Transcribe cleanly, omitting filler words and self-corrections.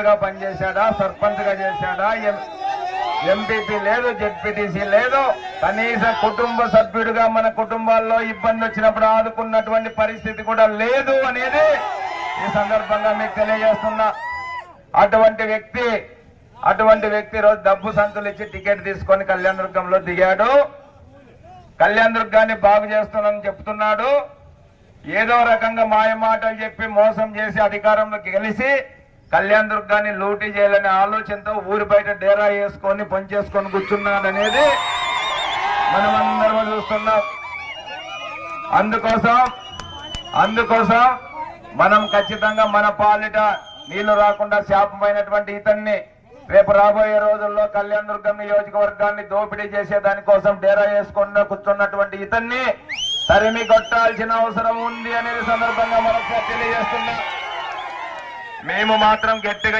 పనిచేశాడా, సర్పంచ్ గా చేశాడా, ఎంపీపీ లేదు, జెడ్పీటీసీ లేదు, కనీస కుటుంబ సభ్యుడిగా మన కుటుంబాల్లో ఇబ్బంది వచ్చినప్పుడు ఆదుకున్నటువంటి పరిస్థితి కూడా లేదు అనేది ఈ సందర్భంగా మీకు తెలియజేస్తున్నా. అటువంటి వ్యక్తి రోజు డబ్బు సంతులు ఇచ్చి టికెట్ తీసుకొని కళ్యాణదుర్గంలో దిగాడు. కళ్యాణదుర్గాన్ని బాగు చేస్తున్నానని చెప్తున్నాడు. ఏదో రకంగా మాయమాటలు చెప్పి మోసం చేసి అధికారంలోకి గెలిచి కళ్యాణదుర్గాన్ని లూటీ చేయాలనే ఆలోచనతో ఊరి బయట డేరా వేసుకొని పనిచేసుకొని కూర్చున్నాడనేది మనమందరం చూస్తున్నాం. అందుకోసం మనం ఖచ్చితంగా మన పాలిట నీళ్లు రాకుండా శాపమైనటువంటి ఇతన్ని రేపు రాబోయే రోజుల్లో కళ్యాణదుర్గం నియోజకవర్గాన్ని దోపిడీ చేసే దానికోసం డేరా వేసుకుండా కూర్చున్నటువంటి ఇతన్ని తరిమి కొట్టాల్సిన అవసరం ఉంది అనేది సందర్భంగా మనం తెలియజేస్తున్నాం. మేము మాత్రం గట్టిగా